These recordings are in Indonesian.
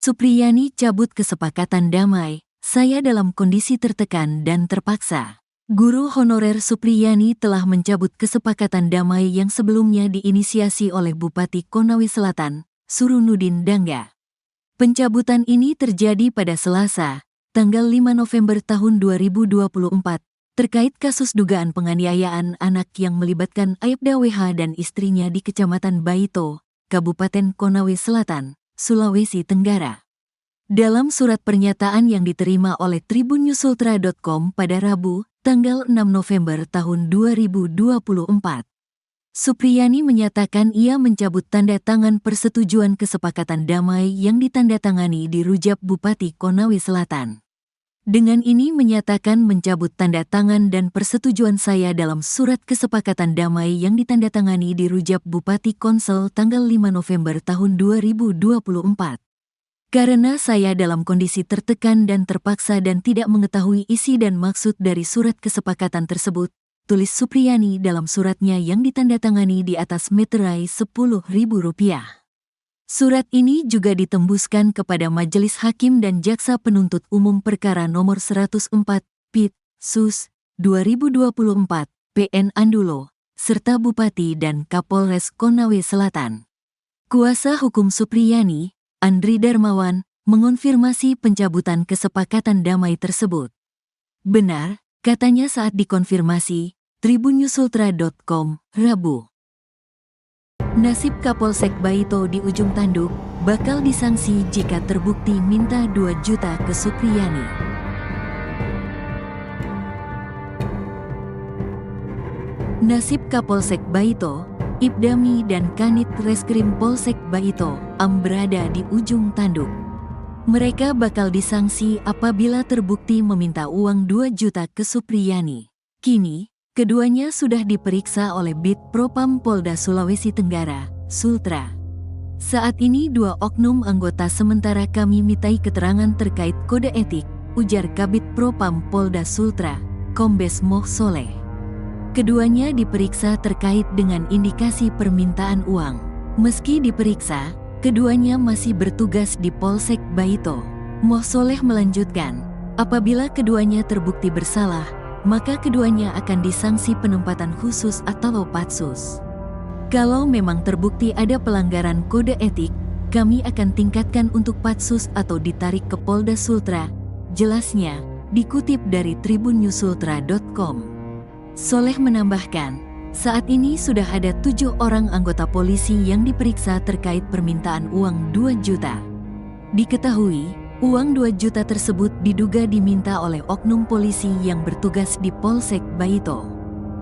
Supriyani cabut kesepakatan damai, saya dalam kondisi tertekan dan terpaksa. Guru honorer Supriyani telah mencabut kesepakatan damai yang sebelumnya diinisiasi oleh Bupati Konawe Selatan, Surunudin Dangga. Pencabutan ini terjadi pada Selasa, tanggal 5 November tahun 2024, terkait kasus dugaan penganiayaan anak yang melibatkan Aibda WH dan istrinya di Kecamatan Baito, Kabupaten Konawe Selatan, Sulawesi Tenggara. Dalam surat pernyataan yang diterima oleh tribunnyusultra.com pada Rabu, tanggal 6 November tahun 2024, Supriyani menyatakan ia mencabut tanda tangan persetujuan kesepakatan damai yang ditandatangani di Rujab Bupati Konawe Selatan. Dengan ini menyatakan mencabut tanda tangan dan persetujuan saya dalam surat kesepakatan damai yang ditandatangani di Rujab Bupati Konsel tanggal 5 November tahun 2024. Karena saya dalam kondisi tertekan dan terpaksa dan tidak mengetahui isi dan maksud dari surat kesepakatan tersebut, tulis Supriyani dalam suratnya yang ditandatangani di atas meterai Rp10.000. Surat ini juga ditembuskan kepada Majelis Hakim dan Jaksa Penuntut Umum Perkara Nomor 104, Pit, Sus, 2024, PN Andulo, serta Bupati dan Kapolres Konawe Selatan. Kuasa hukum Supriyani, Andri Darmawan, mengonfirmasi pencabutan kesepakatan damai tersebut. Benar, katanya saat dikonfirmasi, tribunnyusultra.com, Rabu. Nasib Kapolsek Baito di ujung tanduk, bakal disangsi jika terbukti minta 2 juta ke Supriyani. Nasib Kapolsek Baito, Ibdami dan Kanit Reskrim Polsek Baito, berada di ujung tanduk. Mereka bakal disangsi apabila terbukti meminta uang 2 juta ke Supriyani. Kini, keduanya sudah diperiksa oleh Bid Propam Polda Sulawesi Tenggara, Sultra. Saat ini 2 oknum anggota sementara kami mintai keterangan terkait kode etik, ujar Kabid Propam Polda Sultra, Kombes Moh Soleh. Keduanya diperiksa terkait dengan indikasi permintaan uang. Meski diperiksa, keduanya masih bertugas di Polsek Baito. Moh Soleh melanjutkan, apabila keduanya terbukti bersalah, maka keduanya akan disangsi penempatan khusus atau patsus. Kalau memang terbukti ada pelanggaran kode etik, kami akan tingkatkan untuk patsus atau ditarik ke Polda Sultra, jelasnya, dikutip dari tribunnyusultra.com. Soleh menambahkan, saat ini sudah ada 7 orang anggota polisi yang diperiksa terkait permintaan uang 2 juta. Diketahui, uang 2 juta tersebut diduga diminta oleh oknum polisi yang bertugas di Polsek Baito.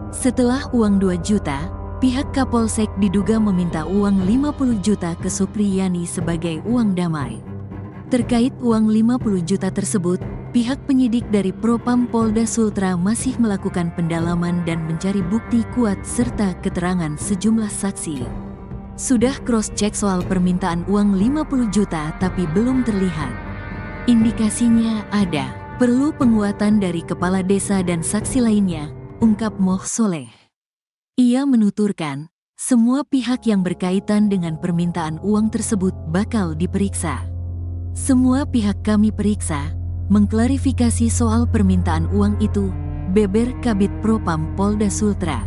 Setelah uang 2 juta, pihak Kapolsek diduga meminta uang 50 juta ke Supriyani sebagai uang damai. Terkait uang 50 juta tersebut, pihak penyidik dari Propam Polda Sultra masih melakukan pendalaman dan mencari bukti kuat serta keterangan sejumlah saksi. Sudah cross-check soal permintaan uang 50 juta tapi belum terlihat. Indikasinya ada, perlu penguatan dari kepala desa dan saksi lainnya, ungkap Moh Soleh. Ia menuturkan, semua pihak yang berkaitan dengan permintaan uang tersebut bakal diperiksa. Semua pihak kami periksa, mengklarifikasi soal permintaan uang itu, beber Kabid Propam Polda Sultra.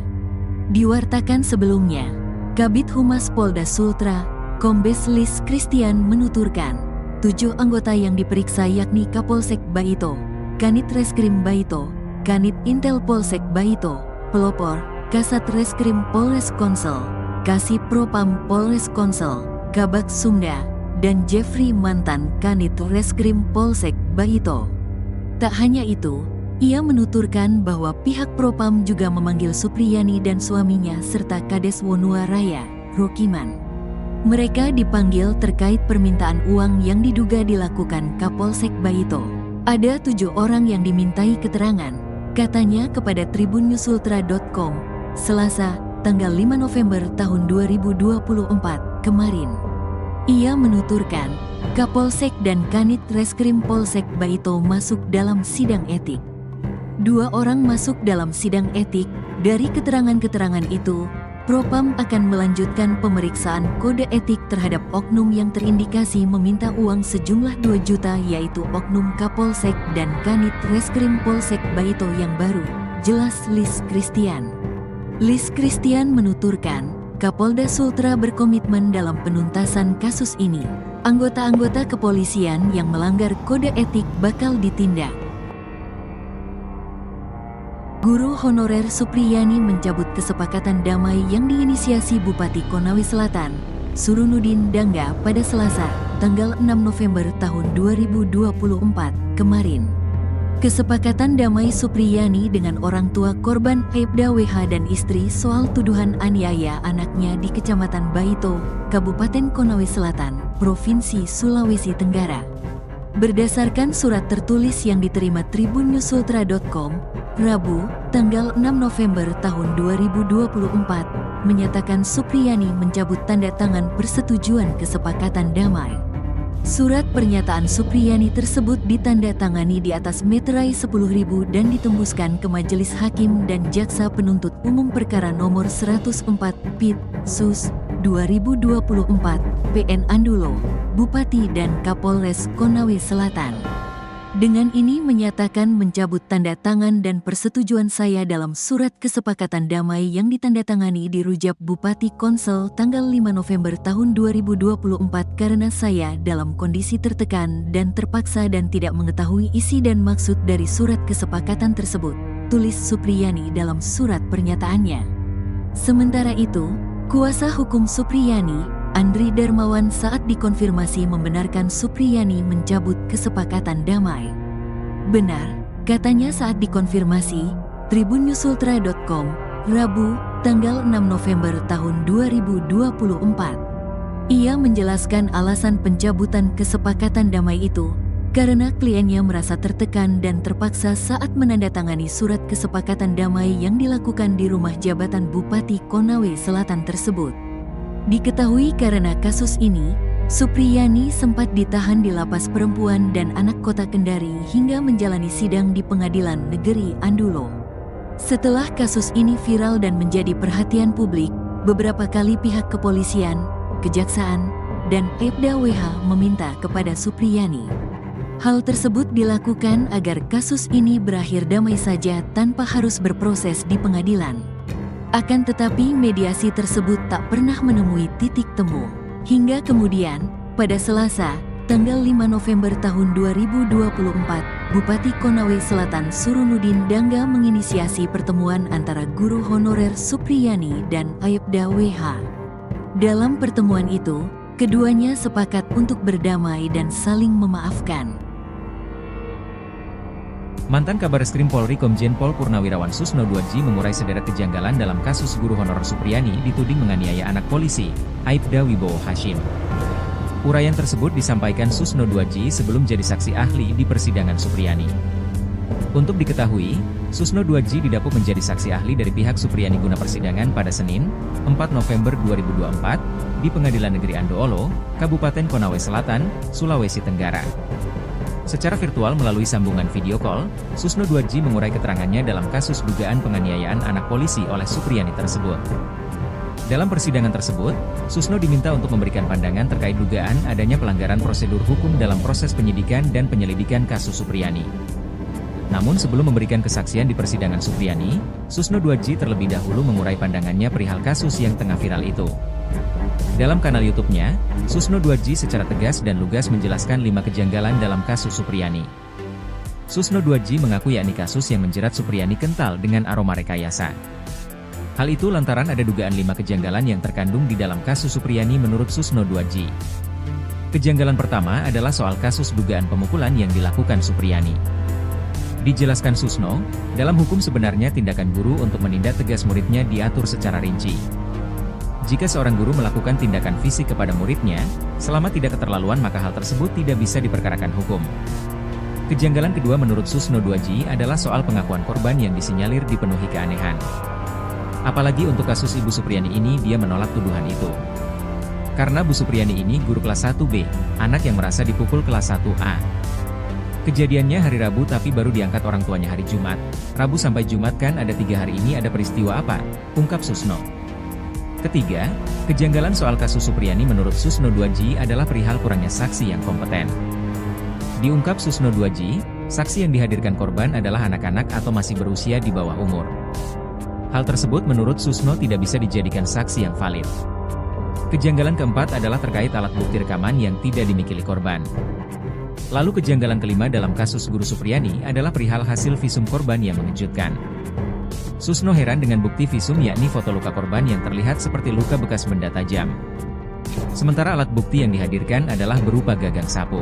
Diwartakan sebelumnya, Kabid Humas Polda Sultra, Kombes Lis Christian menuturkan, 7 anggota yang diperiksa yakni Kapolsek Baito, Kanit Reskrim Baito, Kanit Intel Polsek Baito, Pelopor, Kasat Reskrim Polres Konsel, Kasih Propam Polres Konsel, Kabak Sumda, dan Jeffrey mantan Kanit Reskrim Polsek Baito. Tak hanya itu, ia menuturkan bahwa pihak Propam juga memanggil Supriyani dan suaminya serta Kades Wonua Raya, Rokiman. Mereka dipanggil terkait permintaan uang yang diduga dilakukan Kapolsek Baito. Ada 7 orang yang dimintai keterangan, katanya kepada tribunnyusultra.com, Selasa, tanggal 5 November tahun 2024, kemarin. Ia menuturkan, Kapolsek dan Kanit Reskrim Polsek Baito masuk dalam sidang etik. 2 orang masuk dalam sidang etik, dari keterangan-keterangan itu, Propam akan melanjutkan pemeriksaan kode etik terhadap oknum yang terindikasi meminta uang sejumlah 2 juta yaitu oknum Kapolsek dan Kanit Reskrim Polsek Baito yang baru, jelas Lis Christian. Lis Christian menuturkan, Kapolda Sultra berkomitmen dalam penuntasan kasus ini. Anggota-anggota kepolisian yang melanggar kode etik bakal ditindak. Guru honorer Supriyani mencabut kesepakatan damai yang diinisiasi Bupati Konawe Selatan, Surunudin Dangga pada Selasa, tanggal 6 November tahun 2024 kemarin. Kesepakatan damai Supriyani dengan orang tua korban Aibda WH dan istri soal tuduhan aniaya anaknya di Kecamatan Baito, Kabupaten Konawe Selatan, Provinsi Sulawesi Tenggara. Berdasarkan surat tertulis yang diterima tribunnews.sultra.com, Rabu, tanggal 6 November tahun 2024, menyatakan Supriyani mencabut tanda tangan persetujuan kesepakatan damai. Surat pernyataan Supriyani tersebut ditandatangani di atas meterai 10.000 dan ditembuskan ke Majelis Hakim dan Jaksa Penuntut Umum Perkara Nomor 104 PIT Sus 2024 PN Andulo, Bupati dan Kapolres Konawe Selatan. Dengan ini menyatakan mencabut tanda tangan dan persetujuan saya dalam surat kesepakatan damai yang ditandatangani di Rujab Bupati Konsel tanggal 5 November tahun 2024 karena saya dalam kondisi tertekan dan terpaksa dan tidak mengetahui isi dan maksud dari surat kesepakatan tersebut, tulis Supriyani dalam surat pernyataannya. Sementara itu, kuasa hukum Supriyani, Andri Darmawan saat dikonfirmasi membenarkan Supriyani mencabut kesepakatan damai. Benar, katanya saat dikonfirmasi, tribunnews.sultra.com, Rabu, tanggal 6 November tahun 2024. Ia menjelaskan alasan pencabutan kesepakatan damai itu, karena kliennya merasa tertekan dan terpaksa saat menandatangani surat kesepakatan damai yang dilakukan di rumah jabatan Bupati Konawe Selatan tersebut. Diketahui karena kasus ini, Supriyani sempat ditahan di Lapas Perempuan dan Anak Kota Kendari hingga menjalani sidang di Pengadilan Negeri Andulo. Setelah kasus ini viral dan menjadi perhatian publik, beberapa kali pihak kepolisian, kejaksaan, dan Aibda WH meminta kepada Supriyani. Hal tersebut dilakukan agar kasus ini berakhir damai saja tanpa harus berproses di pengadilan. Akan tetapi mediasi tersebut tak pernah menemui titik temu. Hingga kemudian, pada Selasa, tanggal 5 November tahun 2024, Bupati Konawe Selatan Surunudin Dangga menginisiasi pertemuan antara guru honorer Supriyani dan Aibda WH. Dalam pertemuan itu, keduanya sepakat untuk berdamai dan saling memaafkan. Mantan Kabareskrim Polri Komjen Pol Purnawirawan Susno Duadji mengurai sederet kejanggalan dalam kasus guru honorer Supriyani dituding menganiaya anak polisi, Aibda Wibowo Hashim. Uraian tersebut disampaikan Susno Duadji sebelum jadi saksi ahli di persidangan Supriyani. Untuk diketahui, Susno Duadji didapuk menjadi saksi ahli dari pihak Supriyani guna persidangan pada Senin, 4 November 2024, di Pengadilan Negeri Andoolo, Kabupaten Konawe Selatan, Sulawesi Tenggara. Secara virtual melalui sambungan video call, Susno Duadji mengurai keterangannya dalam kasus dugaan penganiayaan anak polisi oleh Supriyani tersebut. Dalam persidangan tersebut, Susno diminta untuk memberikan pandangan terkait dugaan adanya pelanggaran prosedur hukum dalam proses penyidikan dan penyelidikan kasus Supriyani. Namun sebelum memberikan kesaksian di persidangan Supriyani, Susno Duadji terlebih dahulu mengurai pandangannya perihal kasus yang tengah viral itu. Dalam kanal YouTube-nya, Susno Duadji secara tegas dan lugas menjelaskan 5 kejanggalan dalam kasus Supriyani. Susno Duadji mengaku yakni kasus yang menjerat Supriyani kental dengan aroma rekayasa. Hal itu lantaran ada dugaan 5 kejanggalan yang terkandung di dalam kasus Supriyani menurut Susno Duadji. Kejanggalan pertama adalah soal kasus dugaan pemukulan yang dilakukan Supriyani. Dijelaskan Susno, dalam hukum sebenarnya tindakan guru untuk menindak tegas muridnya diatur secara rinci. Jika seorang guru melakukan tindakan fisik kepada muridnya, selama tidak keterlaluan maka hal tersebut tidak bisa diperkarakan hukum. Kejanggalan kedua menurut Susno Duadji adalah soal pengakuan korban yang disinyalir dipenuhi keanehan. Apalagi untuk kasus Ibu Supriyani ini dia menolak tuduhan itu. Karena Bu Supriyani ini guru kelas 1B, anak yang merasa dipukul kelas 1A. Kejadiannya hari Rabu tapi baru diangkat orang tuanya hari Jumat. Rabu sampai Jumat kan ada 3 hari ini ada peristiwa apa? Ungkap Susno. Ketiga, kejanggalan soal kasus Supriyani menurut Susno 2G adalah perihal kurangnya saksi yang kompeten. Diungkap Susno 2G, saksi yang dihadirkan korban adalah anak-anak atau masih berusia di bawah umur. Hal tersebut menurut Susno tidak bisa dijadikan saksi yang valid. Kejanggalan keempat adalah terkait alat bukti rekaman yang tidak dimiliki korban. Lalu kejanggalan kelima dalam kasus Guru Supriyani adalah perihal hasil visum korban yang mengejutkan. Susno heran dengan bukti visum yakni foto luka korban yang terlihat seperti luka bekas benda tajam. Sementara alat bukti yang dihadirkan adalah berupa gagang sapu.